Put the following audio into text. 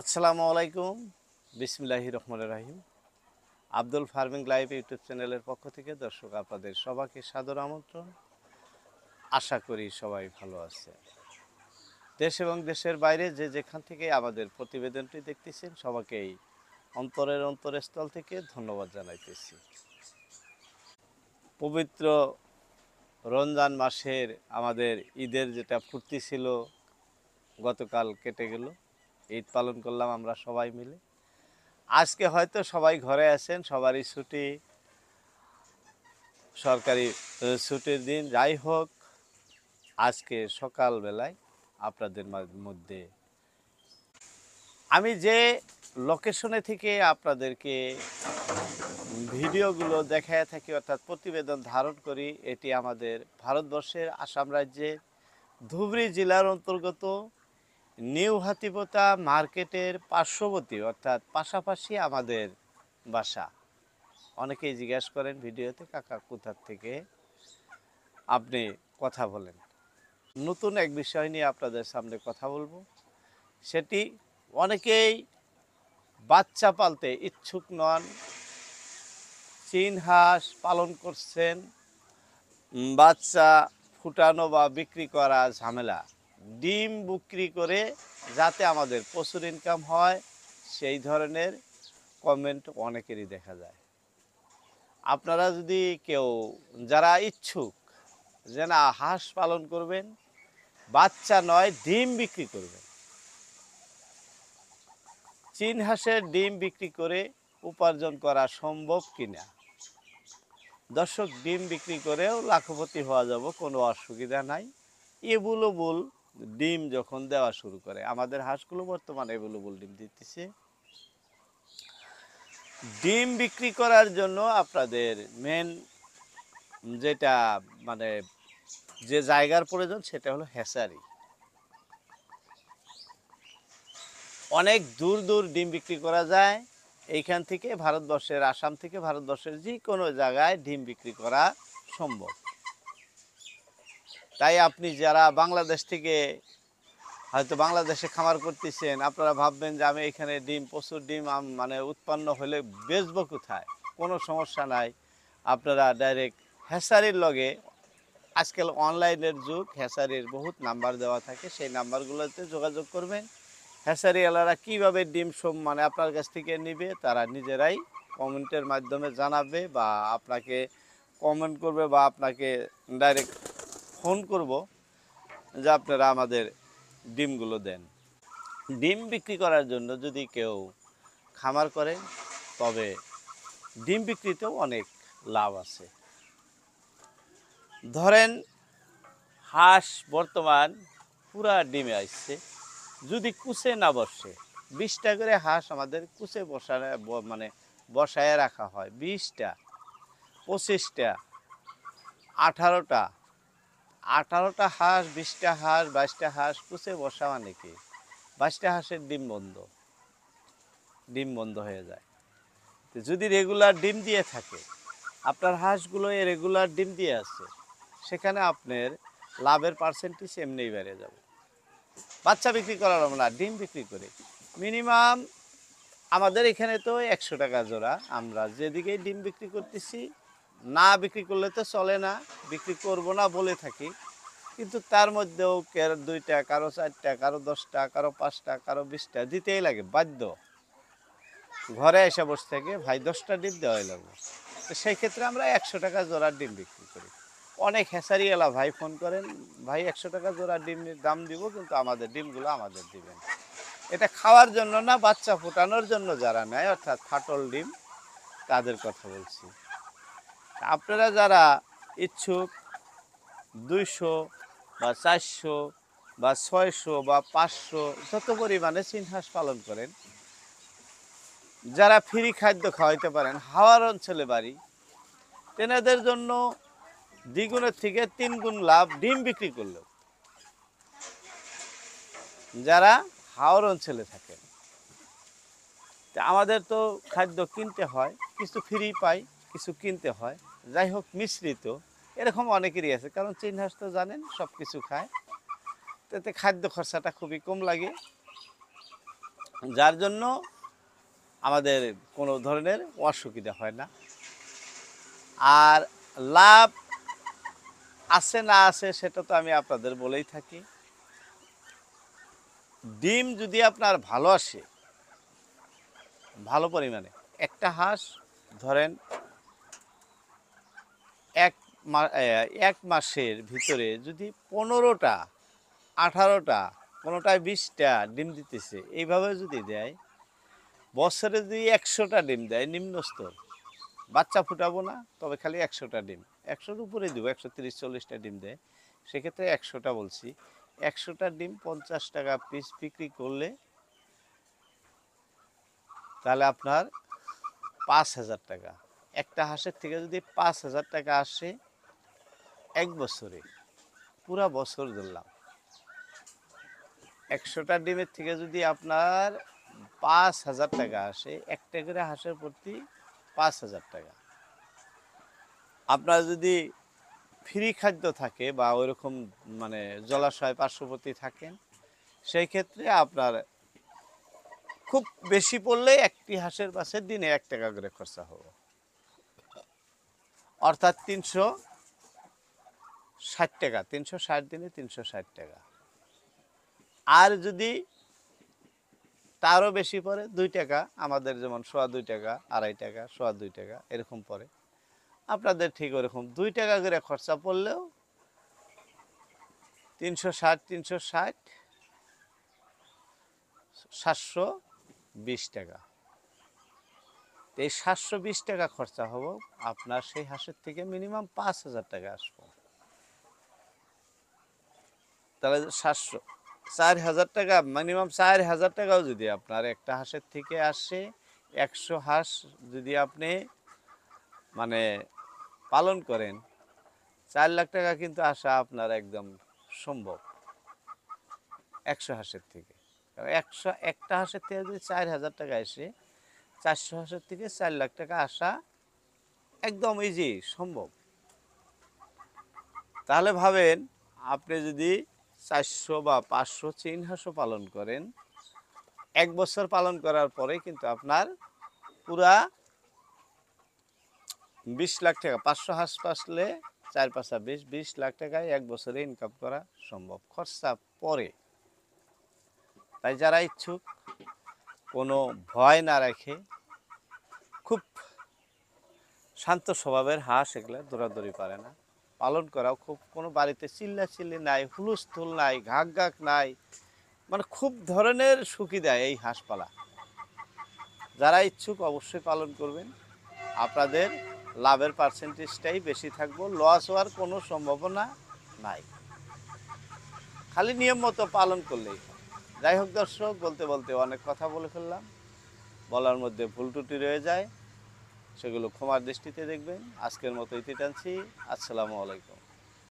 আসসালামু আলাইকুম। বিসমিল্লাহির রহমানির রহিম। আব্দুল ফার্মিং লাইভ ইউটিউব চ্যানেলের পক্ষ থেকে দর্শক আপনাদের সবাইকে সাদর আমন্ত্রণ। আশা করি সবাই ভালো আছে। দেশ এবং দেশের বাইরে যে যেখান থেকে আমাদের প্রতিবেদনটি দেখতেছেন সবাইকেই অন্তরের অন্তরস্থল থেকে ধন্যবাদ জানাইতেছি। পবিত্র রমজান মাসের আমাদের ঈদের যেটা ফুর্তি ছিল গতকাল কেটে গেল। ঈদ পালন করলাম আমরা সবাই মিলে। আজকে হয়তো সবাই ঘরে আছেন, সবারই ছুটি, সরকারি ছুটির দিন। যাই হোক, আজকে সকালবেলায় আপনাদের মধ্যে আমি যে লোকেশনে থেকে আপনাদেরকে ভিডিওগুলো দেখায় থাকি, অর্থাৎ প্রতিবেদন ধারণ করি, এটি আমাদের ভারতবর্ষের আসাম রাজ্যের ধুবড়ী জেলার অন্তর্গত নিউ হাতিপোতা মার্কেটের পার্শ্ববর্তী, অর্থাৎ পাশাপাশি আমাদের বাসা। অনেকেই জিজ্ঞাসা করেন ভিডিওতে, কাকা কোথার থেকে আপনি কথা বলেন। নতুন এক বিষয় নিয়ে আপনাদের সামনে কথা বলবো। সেটি, অনেকেই বাচ্চা পালতে ইচ্ছুক নন, চীন হাঁস পালন করছেন, বাচ্চা ফুটানো বা বিক্রি করা ঝামেলা, ডিম বিক্রি করে যাতে আমাদের প্রচুর ইনকাম হয়, সেই ধরনের কমেন্ট অনেকেরই দেখা যায়। আপনারা যদি কেউ যারা ইচ্ছুক যে না হাঁস পালন করবেন, বাচ্চা নয় ডিম বিক্রি করবেন, চীন হাঁসের ডিম বিক্রি করে উপার্জন করা সম্ভব কিনা। দর্শক, ডিম বিক্রি করেও লাখপতি হওয়া যাব, কোনো অসুবিধা নাই। এবুলবুল ডিম যখন দেওয়া শুরু করে, আমাদের হাঁসগুলো বর্তমানে এবুলবুল ডিম দিতেছে। ডিম বিক্রি করার জন্য আপনাদের মেন যেটা মানে যে জায়গার প্রয়োজন সেটা হলো হ্যাচারি। অনেক দূর দূর ডিম বিক্রি করা যায়। এইখান থেকে ভারতবর্ষের, আসাম থেকে ভারতবর্ষের যে কোনো জায়গায় ডিম বিক্রি করা সম্ভব। তাই আপনি যারা বাংলাদেশ থেকে হয়তো বাংলাদেশে খামার করতেছেন, আপনারা ভাববেন যে আমি এখানে ডিম, প্রচুর ডিম মানে উৎপন্ন হলে বেচবো কোথায়। কোনো সমস্যা নাই, আপনারা ডাইরেক্ট হ্যাচারির লগে, আজকাল অনলাইনের যুগ, হ্যাচারির বহুত নাম্বার দেওয়া থাকে, সেই নাম্বারগুলোতে যোগাযোগ করবেন। হ্যাচারিওয়ালারা কীভাবে ডিম মানে আপনার কাছ থেকে নেবে, তারা নিজেরাই কমেন্টের মাধ্যমে জানাবে, বা আপনাকে কমেন্ট করবে, বা আপনাকে ডাইরেক্ট ফোন করব যে আপনারা আমাদের ডিমগুলো দেন। ডিম বিক্রি করার জন্য যদি কেউ খামার করে, তবে ডিম বিক্রিতেও অনেক লাভ আছে। ধরেন হাঁস বর্তমান পুরা ডিমে আসছে, যদি কুচে না বসে, 20টা করে হাঁস আমাদের কুচে বসানো মানে বসায় রাখা হয়। 20টা, 25টা, 18টা, 18টা হাঁস, 20টা হাঁস, 22টা হাঁস কুচে বসা মানে কি, 22টা হাঁসের ডিম বন্ধ হয়ে যায়। তো যদি রেগুলার ডিম দিয়ে থাকে, আপনার হাঁসগুলো রেগুলার ডিম দিয়ে আছে, সেখানে আপনার লাভের পার্সেন্টেজ এমনিই বেড়ে যাবে। বাচ্চা বিক্রি করার না, ডিম বিক্রি করে মিনিমাম আমাদের এখানে তো 100 টাকা জোড়া। আমরা যেদিকেই ডিম বিক্রি করতেছি, না বিক্রি করলে তো চলে না, বিক্রি করব না বলে থাকি, কিন্তু তার মধ্যেও কারো 2টা, কারো 4টা, কারো 10টা, কারো 5টা, কারো 20টা দিতেই লাগে, বাধ্য। ঘরে এসে বসে থেকে ভাই 10টা ডিম দেওয়াই লাগবে। তো সেই ক্ষেত্রে আমরা 100 টাকা জোড়ার ডিম বিক্রি করি। অনেক হ্যাচারিওয়ালা ভাই ফোন করেন, ভাই 100 টাকা জোড়া ডিমের দাম দিব, কিন্তু আমাদের ডিমগুলো আমাদের দিবেন। এটা খাওয়ার জন্য না, বাচ্চা ফোটানোর জন্য যারা নেয়, অর্থাৎ ফাটল ডিম, তাদের কথা বলছি। আপনারা যারা ইচ্ছুক 200 বা 400 বা 600 বা 500 যত পরিমাণে চীন হাঁস পালন করেন, যারা ফ্রি খাদ্য খাওয়াইতে পারেন, হাওয়ার অঞ্চলে বাড়ি, তেনাদের জন্য দ্বিগুণের থেকে 3 গুণ লাভ ডিম বিক্রি করলেও। যারা হাওর অঞ্চলে থাকেন, আমাদের তো খাদ্য কিনতে হয়, কিছু ফ্রি পাই, কিছু কিনতে হয়। যাই হোক, মিশ্রিত এরকম অনেকেরই আছে, কারণ চীন হাঁস তো জানেন সব কিছু খায়, তাতে খাদ্য খরচাটা খুবই কম লাগে। যার জন্য আমাদের কোনো ধরনের অসুবিধা হয় না। আর লাভ আছে না আছে সেটা তো আমি আপনাদের বলেই থাকি। ডিম যদি আপনার ভালো আসে, ভালো পরিমাণে, একটা হাঁস ধরেন এক মাসের ভিতরে যদি 15টা 18টা কোনোটায় 20টা ডিম দিতেছে, এইভাবে যদি দেয়, বছরে যদি 100টা ডিম দেয় নিম্ন স্তর, বাচ্চা ফুটাবো না, তবে খালি 100টা ডিম, 100-র উপরে দেবো, 130-40টা ডিম দেয়, সেক্ষেত্রে 100টা বলছি, 100টা ডিম 50 টাকা পিস বিক্রি করলে তাহলে আপনার 5,000 টাকা। একটা হাঁসের থেকে যদি 5,000 টাকা আসে এক বছরে, পুরা বছর ধরলাম, 100টা ডিমের থেকে যদি আপনার 5,000 টাকা আসে, একটা করে হাঁসের প্রতি 5,000 টাকা। আপনার যদি ফ্রি খাদ্য থাকে বা ওইরকম মানে জলাশয় পার্শ্ববর্তী থাকেন, সেই ক্ষেত্রে আপনার খুব বেশি পড়লে একটি হাঁসের পাশে দিনে 1 টাকা করে খরচা হবে, অর্থাৎ 360 টাকা, 360 দিনে 360 টাকা। আর যদি তারও বেশি পড়ে 2 টাকা, আমাদের যেমন 2.25 টাকা, 2.5 টাকা, 2.25 টাকা এরকম পড়ে, আপনাদের ঠিক ওরকম 2 টাকা করে খরচা পড়লেও 360 720 টাকা। এই 720 টাকা খরচা হবো, আপনার সেই হাঁসের থেকে মিনিমাম 5,000 টাকা আসবো। তাহলে 4,000 টাকা, মিনিমাম 4,000 টাকাও যদি আপনার একটা হাঁসের থেকে আসে, 100 হাঁস যদি আপনি মানে পালন করেন, 4 লাখ টাকা কিন্তু আসা আপনার একদম সম্ভব 100 হাঁসের থেকে। একটা হাঁসের থেকে যদি 4,000 টাকা আসে, 400 হাঁসের থেকে 4 লাখ টাকা আসা একদম ইজি সম্ভব। তাহলে ভাবেন, আপনি যদি 400 বা 500 চীন হাঁসও পালন করেন, 1 বছর পালন করার পরে কিন্তু আপনার পুরা 20 লাখ টাকা, 500 হাঁস পাসলে 4 × 5 = 20 লাখ টাকায় 1 বছরে ইনকাম করা সম্ভব, খরচা পরে। তাই যারা ইচ্ছুক, কোনো ভয় না রেখে, খুব শান্ত স্বভাবের হাঁস, এগুলো দৌড়াদৌড়ি পারে না, পালন করাও খুব, কোনো বাড়িতে চিল্লাচিল্লি নাই, হুলস্থুল নাই, ঘাক ঘাক নাই, মানে খুব ধরনের সুখী দেয় এই হাঁস পালা। যারা ইচ্ছুক অবশ্যই পালন করবেন, আপনাদের লাভের পার্সেন্টেজটাই বেশি থাকবো, লস হওয়ার কোনো সম্ভাবনা নাই, খালি নিয়ম মতো পালন করলেই। যাই হোক দর্শক, বলতে বলতে অনেক কথা বলে ফেললাম, বলার মধ্যে ভুল ত্রুটি রয়ে যায়, সেগুলো ক্ষমার দৃষ্টিতে দেখবেন। আজকের মতো ইতি টানছি। আসসালামু আলাইকুম।